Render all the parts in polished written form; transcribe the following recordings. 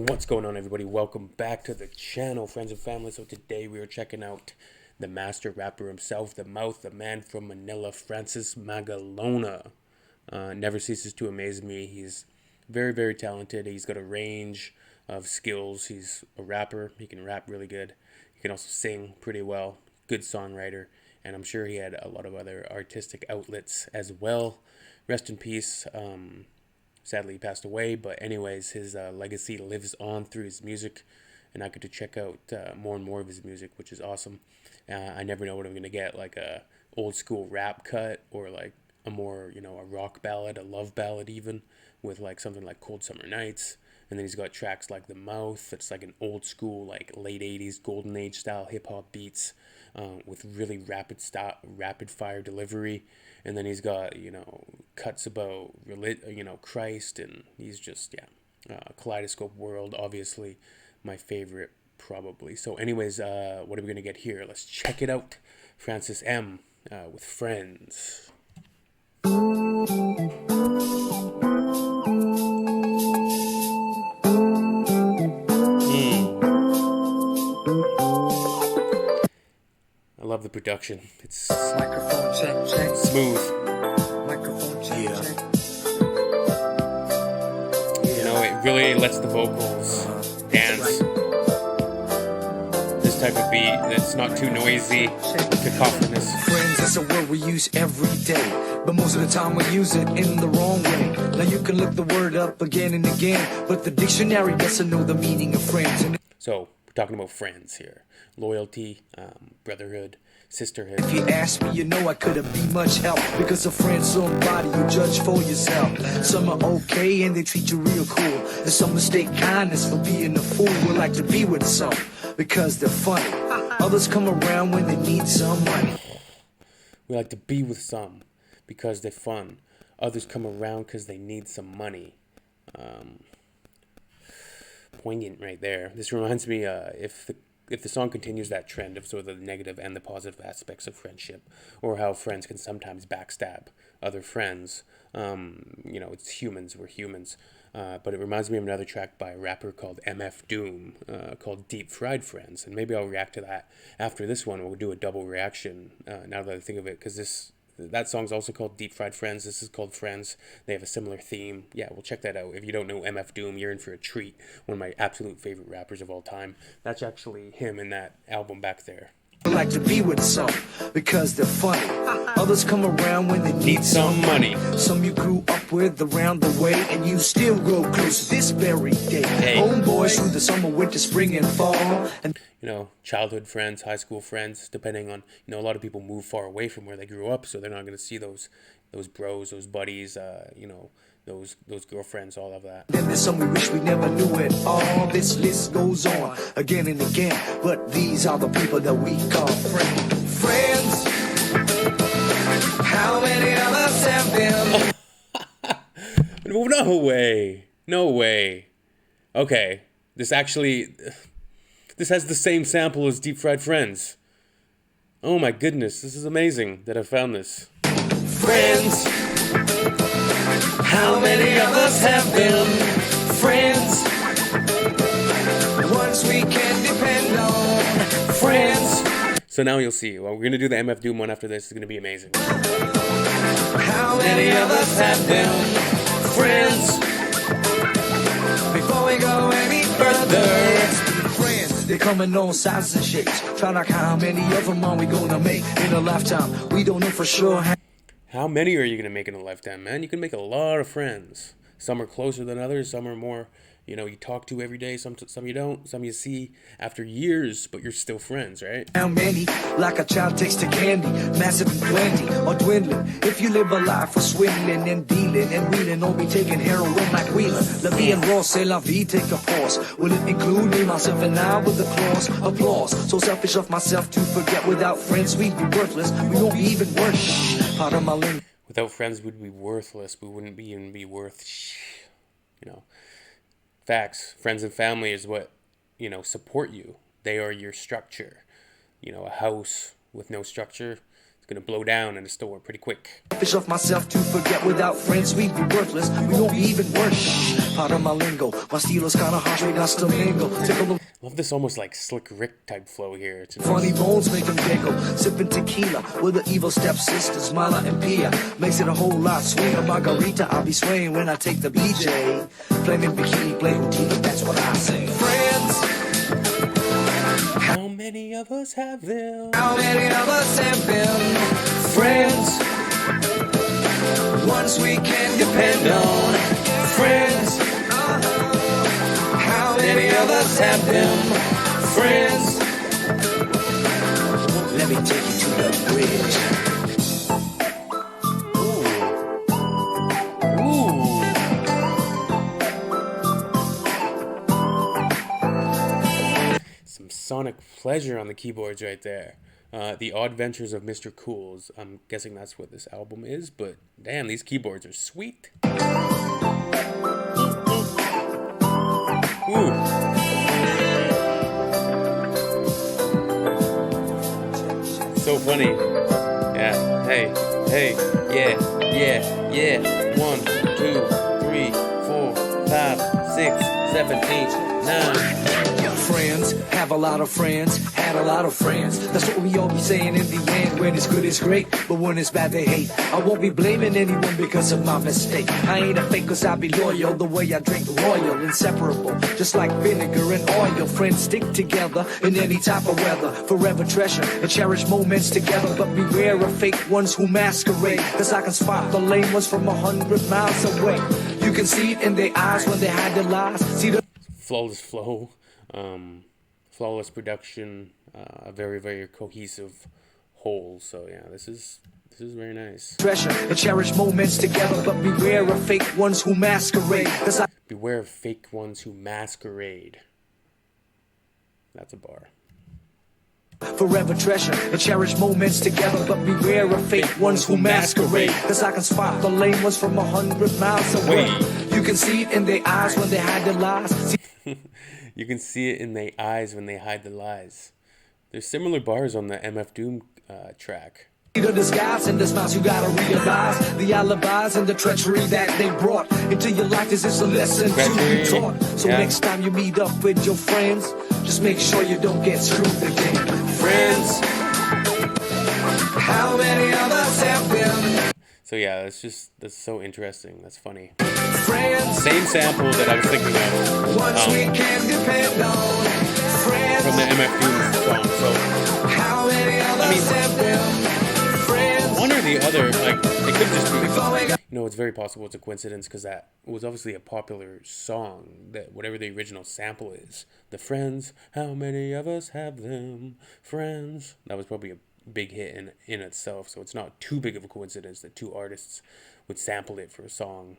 What's going on, everybody? Welcome back to the channel, friends and family. So today we are checking out the master rapper himself, the mouth, the man from Manila, Francis Magalona. Never ceases to amaze me. He's very, very talented. He's got a range of skills. He's a rapper. He can rap really good. He can also sing pretty well. Good songwriter. And I'm sure he had a lot of other artistic outlets as well. Rest in peace. Sadly, he passed away, but anyways, his legacy lives on through his music, and I get to check out more and more of his music, which is awesome. I never know what I'm gonna get, like a old school rap cut, or like a more, a rock ballad, a love ballad even, with like something like Cold Summer Nights. And then he's got tracks like The Mouth. It's like an old school, like late 80s, golden age style hip hop beats with really rapid fire delivery. And then he's got, cuts about, Christ. And he's just, Kaleidoscope World, obviously my favorite, probably. So anyways, what are we going to get here? Let's check it out. Francis M. With Frenz. I love the production. It's Microphone check. smooth. Microphone check. It really lets the vocals dance. This type of beat that's not too noisy, cacophonous. Friends is a word we use every day, but most of the time we use it in the wrong way. Now you can look the word up again and again, but the dictionary doesn't know the meaning of friends. So we're talking about friends here. Loyalty, brotherhood, sisterhood. If you ask me, I couldn't be much help, because a friend's somebody you judge for yourself. Some are okay and they treat you real cool, and some mistake kindness for being a fool. We like to be with some because they're funny. Others come around when they need some money. We like to be with some because they're fun. Others come around because they need some money. Poignant right there. This reminds me, if the song continues that trend of sort of the negative and the positive aspects of friendship, or how friends can sometimes backstab other friends. It's humans, we're humans. But it reminds me of another track by a rapper called MF Doom, called Deep Fried Friends. And maybe I'll react to that after this one. We'll do a double reaction, now that I think of it, because that song's also called Deep Fried Friends. This is called Friends. They have a similar theme. Yeah, we'll check that out. If you don't know MF Doom, you're in for a treat. One of my absolute favorite rappers of all time. That's actually him in that album back there. I like to be with some because they're funny. Others come around when they need some money. Some you grew up with around the way, and you still grow close this very day. Homeboys through the summer, winter, spring, and fall. And childhood friends, high school friends, depending on, a lot of people move far away from where they grew up, so they're not going to see those bros, those buddies, those girlfriends, all of that. Then there's some we wish we never knew it all. This list goes on again and again, but these are the people that we call friends. Friends, how many of us have been? No way. Okay, this has the same sample as Deep Fried Friends. Oh my goodness, this is amazing that I found this. Friends, how many of us have been friends? Ones we can depend on. Friends. So now you'll see. Well, we're going to do the MF Doom one after this. It's going to be amazing. How many of us have been friends? Before we go any further, friends, they come in all sizes and shapes. Try to count how many of them are we gonna make in a lifetime. We don't know for sure. How many are you going to make in a lifetime, man? You can make a lot of friends. Some are closer than others. Some are more, you talk to every day. Some you don't. Some you see after years, but you're still friends, right? How many, like a child takes to candy, massive and plenty, or dwindling. If you live a life for swindling and dealing and wheeling, or be taking heroin like Wheeler. La vie and raw, c'est la vie, take a pause. Will it include me, myself, and I with the clause? Applause. So selfish of myself to forget. Without friends, we'd be worthless. We won't be even worth shh. Part of my language. Without friends, we'd be worthless. We wouldn't even be worth Facts. Friends and family is what, support you. They are your structure. A house with no structure, it's gonna blow down in the store pretty quick. Fish off myself to forget without friends we'd be worthless. We won't be even worse. Shh, part of my lingo. My steel is kinda harsh, we got to mingle. Tickle the Love this almost like Slick Rick type flow here. It's funny bones make them giggle. Sipping tequila with the evil stepsisters, Mala and Pia. Makes it a whole lot sweeter. Margarita, I'll be swaying when I take the BJ. Flaming bikini, play Houdini, that's what I say. Friends. How many of us have them? How many of us have been friends? Ones we can depend on. Friends. How many of us have them friends? Let me take you to the bridge. Some sonic pleasure on the keyboards right there. The Odd Ventures of Mr. Cool's. I'm guessing that's what this album is, but damn, these keyboards are sweet. Ooh. So funny. Yeah. Hey. Yeah. 1, 2, 3, 4, 5, 6, 7, 8, 9. Friends, have a lot of friends, had a lot of friends. That's what we all be saying in the end. When it's good, it's great, but when it's bad, they hate. I won't be blaming anyone because of my mistake. I ain't a fake cause I be loyal. The way I drink royal, inseparable, just like vinegar and oil. Friends stick together in any type of weather. Forever treasure and cherish moments together. But beware of fake ones who masquerade. Cause I can spot the lame ones from 100 miles away. You can see it in their eyes when they hide their lies. See the flawless flow. Flawless production, a very, very cohesive whole. So yeah, this is very nice. Treasure and cherish moments together, but beware of fake ones who masquerade. Beware of fake ones who masquerade. That's a bar. Forever treasure and cherish moments together, but beware of fake ones who masquerade. Cause I can spot the lame ones from 100 miles away. You can see it in their eyes when they hide their lies. You can see it in their eyes when they hide the lies. There's similar bars on the MF Doom track. The disguise and the smiles you gotta realize. The alibis and the treachery that they brought into your life. This is a lesson to be taught. So next time you meet up with your friends, just make sure you don't get screwed again. Friends. How many of us have been? So yeah, that's so interesting. That's funny. Friends. Same sample that I was thinking of. Once we can depend on. Friends. From the MF Doom song. So how many of us have been? Friends. One or the other, like it could just be. It's very possible it's a coincidence because that was obviously a popular song. That whatever the original sample is, the Friends. How many of us have them? Friends. That was probably a big hit in itself, so it's not too big of a coincidence that two artists would sample it for a song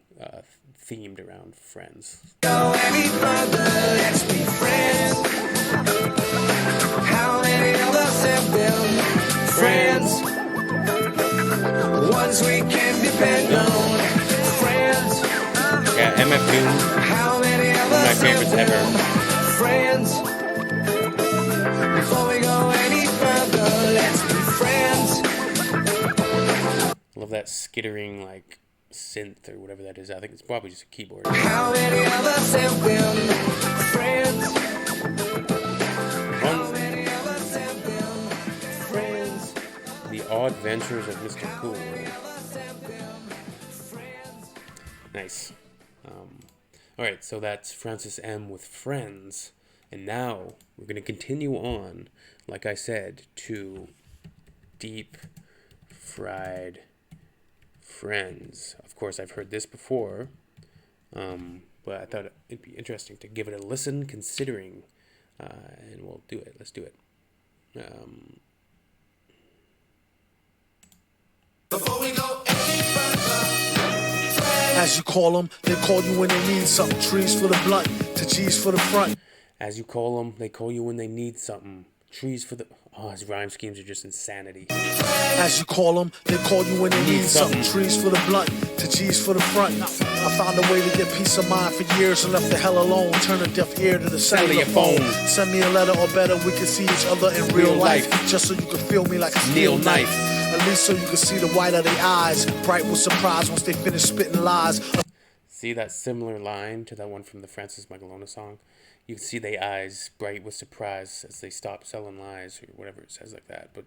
themed around friends. Go any further, let's be friends. How many of us have been friends? Ones we can depend on. Friends. Yeah, MF Doom. How many of One of my us favorites have ever. been friends? Before we go any further, let's be friends. Love that skittering like synth or whatever that is. I think it's probably just a keyboard. How many of us have been friends? How many of us have been friends? The Odd Ventures of Mr. Cool. Nice. Alright, so that's Francis M. with Friends. And now we're going to continue on, like I said, to Deep Fried Friends. Of course, I've heard this before, but I thought it'd be interesting to give it a listen, considering, and we'll do it. Let's do it. Before we go any further, as you call them, they call you when they need something. Trees for the blunt, to G's for the front. As you call them, they call you when they need something. Trees for the... Oh, his rhyme schemes are just insanity. As you call them, they call you when they need something. Trees for the blunt, to G's for the front. I found a way to get peace of mind for years and left the hell alone. Turn a deaf ear to the cellular phone. Send me a letter or better, we can see each other in real life. Just so you can feel me like a steel knife. At least so you can see the white of their eyes, bright with surprise once they finish spitting lies. See that similar line to that one from the Francis Magalona song? You can see their eyes bright with surprise as they stop selling lies, or whatever it says like that. But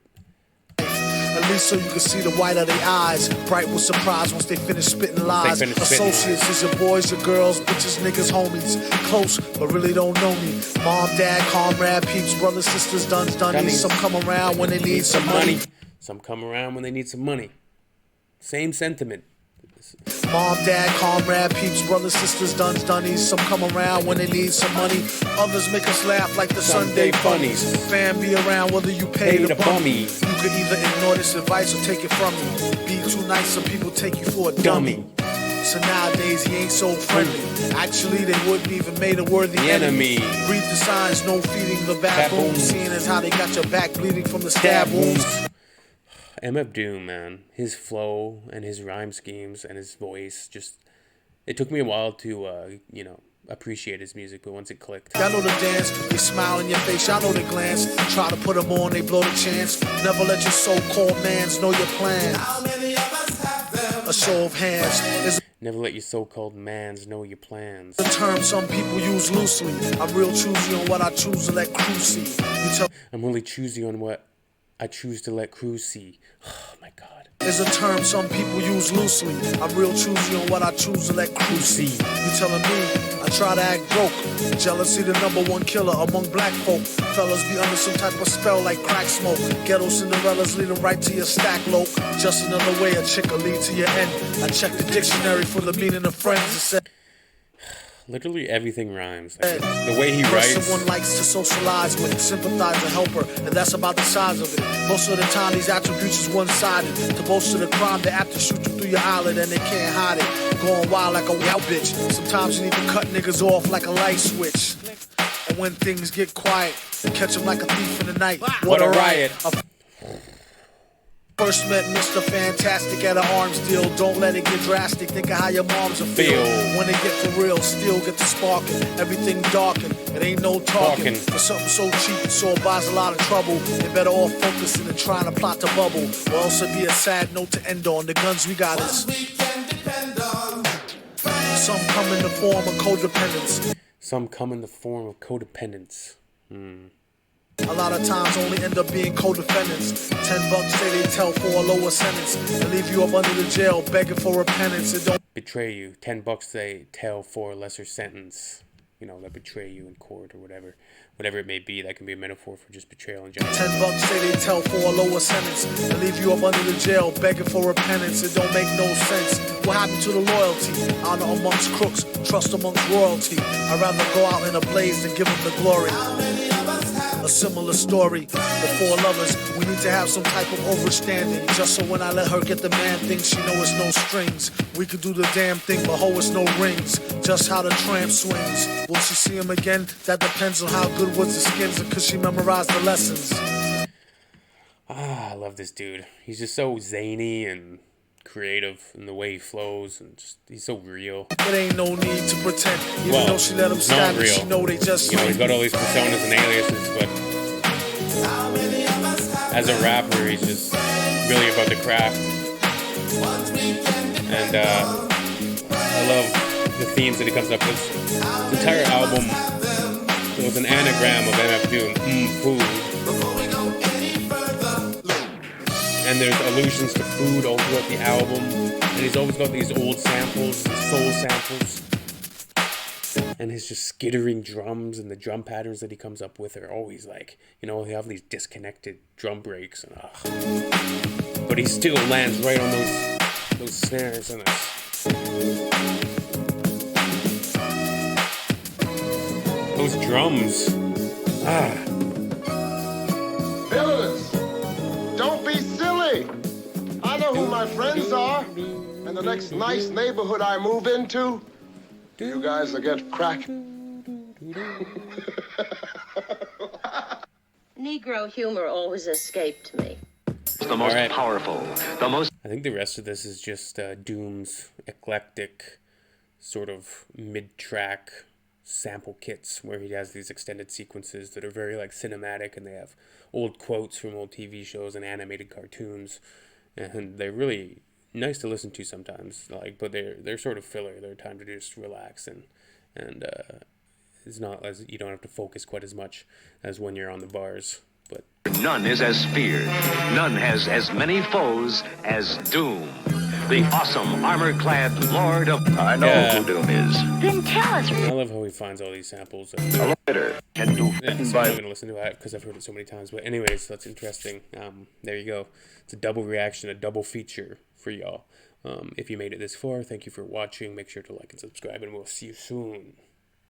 at least so you can see the white of their eyes, bright with surprise once they finish spitting lies. Associates is your boys, your girls, bitches, niggas, homies. Close, but really don't know me. Mom, dad, comrade, peeps, brothers, sisters, duns, dunnies. Some come around when they need some money. Some come around when they need some money. Same sentiment. Mom, dad, comrade, peeps, brothers, sisters, duns, dunnies. Some come around when they need some money. Others make us laugh like the Sunday bunnies. Fan be around whether you pay the bummies. You could either ignore this advice or take it from me. Be too nice, some people take you for a dummy. So nowadays he ain't so friendly. Actually, they wouldn't even made a worthy enemy. Read the signs, no feeding the baboons. Seeing as how they got your back bleeding from the stab wounds. MF Doom, man, his flow and his rhyme schemes and his voice, just, it took me a while to, appreciate his music, but once it clicked. Y'all know the dance, they smile in your face, y'all know the glance. Try to put them on, they blow the chance. Never let your so-called mans know your plan. How many of us have them? A show of hands. Never let your so-called mans know your plans. The term some people use loosely. I'm real choosy on what I choose to let crew see. I'm really choosy on what I choose to let crew see. Oh my God. Is a term some people use loosely. I'm real choosy on what I choose to let crew see. You telling me I try to act broke. Jealousy the #1 killer among black folk. Fellas be under some type of spell like crack smoke. Ghetto Cinderellas leading right to your stack loke. Just another way a chick will lead to your end. I checked the dictionary for the meaning of friends. It said literally everything rhymes. Like, the way he writes. Someone likes to socialize with, sympathize and help her, and that's about the size of it. Most of the time, these attributes is one-sided. To boast of the crime, they apt to shoot you through your eyelid, and they can't hide it. Going wild like a wild bitch. Sometimes you need to cut niggas off like a light switch. And when things get quiet, catch them like a thief in the night. What a riot. First met Mr. Fantastic at an arms deal. Don't let it get drastic. Think of how your moms will feel when they get for real. Still get to sparking. Everything darkened. It ain't no talking. For something so cheap, so it buys a lot of trouble. They better off focusing and trying to plot the bubble. Or else it'd be a sad note to end on. The guns we got is some come in the form of codependence. Some come in the form of codependence. A lot of times only end up being co-defendants. $10 say they tell for a lower sentence and leave you up under the jail begging for repentance. It don't betray you. $10 they tell for a lesser sentence. You know, that betray you in court or whatever it may be. That can be a metaphor for just betrayal in general. $10 say they tell for a lower sentence and leave you up under the jail begging for repentance. It don't make no sense. What happened to the loyalty? Honor amongst crooks, trust amongst royalty. I'd rather go out in a blaze than give them the glory. A similar story. The four lovers, we need to have some type of overstanding. Just so when I let her get the man thing, she know it's no strings. We could do the damn thing, but ho, it's no rings. Just how the tramp swings. Will she see him again? That depends on how good was the skins and could she memorize the lessons. I love this dude. He's just so zany and creative in the way he flows, and just he's so real. It ain't no need to pretend. Even though she let him stab it, she know they just he's got all these personas and aliases, but as a rapper, he's just really about the craft. And I love the themes that he comes up with. This entire album, it was an anagram of MF Doom, food. And there's allusions to food all throughout the album. And he's always got these old samples, these soul samples. And his just skittering drums and the drum patterns that he comes up with are always like, you have these disconnected drum breaks. And, but he still lands right on those snares and those drums. Villains, don't be silly. I know who my friends are. And the next nice neighborhood I move into, you guys will get cracked. Negro humor always escaped me. The most powerful, the most... I think the rest of this is just Doom's eclectic sort of mid-track sample kits where he has these extended sequences that are very like cinematic, and they have old quotes from old TV shows and animated cartoons. and they're really nice to listen to sometimes. Like, but they're sort of filler. They're time to just relax and it's not as you don't have to focus quite as much as when you're on the bars. But None is as feared. None has as many foes as Doom. The awesome armor-clad Lord of... I know who Doom is. Then tell us. I love how he finds all these samples. A lighter can do Yeah, so I'm not going to listen to it because I've heard it so many times. But anyways, that's interesting. There you go. It's a double reaction, a double feature for y'all. If you made it this far, thank you for watching. Make sure to like and subscribe, and we'll see you soon.